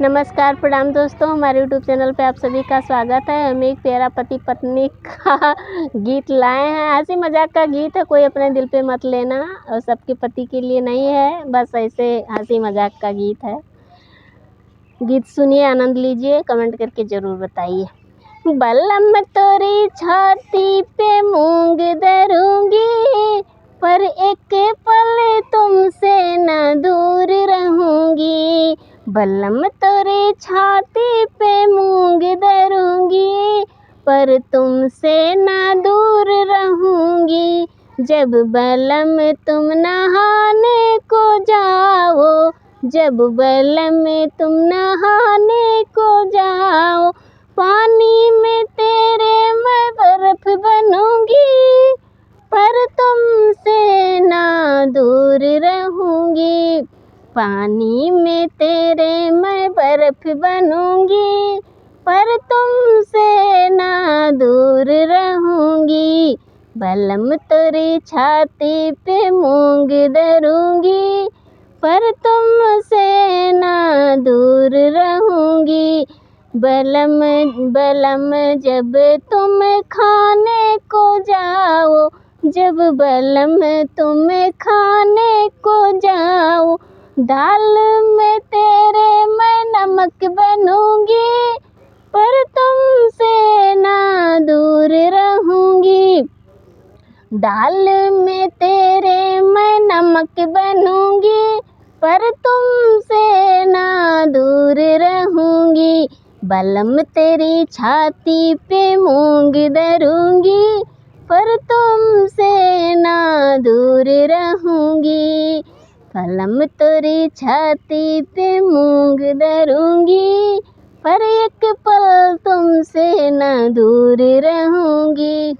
नमस्कार, प्रणाम दोस्तों, हमारे यूट्यूब चैनल पे आप सभी का स्वागत है। हम एक प्यारा पति पत्नी का गीत लाए हैं। हंसी मजाक का गीत है, कोई अपने दिल पे मत लेना, और सबके पति के लिए नहीं है, बस ऐसे हंसी मजाक का गीत है। गीत सुनिए, आनंद लीजिए, कमेंट करके ज़रूर बताइए। बलम तोरी छाती पे मूंग धरूंगी, पर एक पल तुमसे न दूर रहूंगी। बलम तोरी छाती पे मूंग धरूंगी, पर तुमसे न दूर रहूंगी। जब बलम तुम नहाने को जाओ, जब बलम तुम नहाने को जाओ, पानी में तेरे मैं बर्फ बनूंगी, पर तुमसे ना दूर रहूंगी। पानी में तेरे मैं बर्फ बनूंगी, पर तुमसे ना दूर रहूंगी। बलम तेरी छाती पे मूंग धरूंगी, पर तुमसे ना दूर रहूंगी। बलम बलम जब तुम खाने को जाओ, जब बलम तुम खाने को जाओ, दाल में तेरे मैं नमक बनूंगी, पर तुमसे ना दूर रहूंगी। दाल में तेरे मैं नमक बनूंगी, पर तुमसे ना दूर रहूंगी। बलम तेरी छाती पे मूंग धरूंगी, पर तुमसे ना दूर रहूंगी। बलम तेरी छाती पे मूंग धरूंगी, पर एक पल तुमसे ना दूर रहूंगी।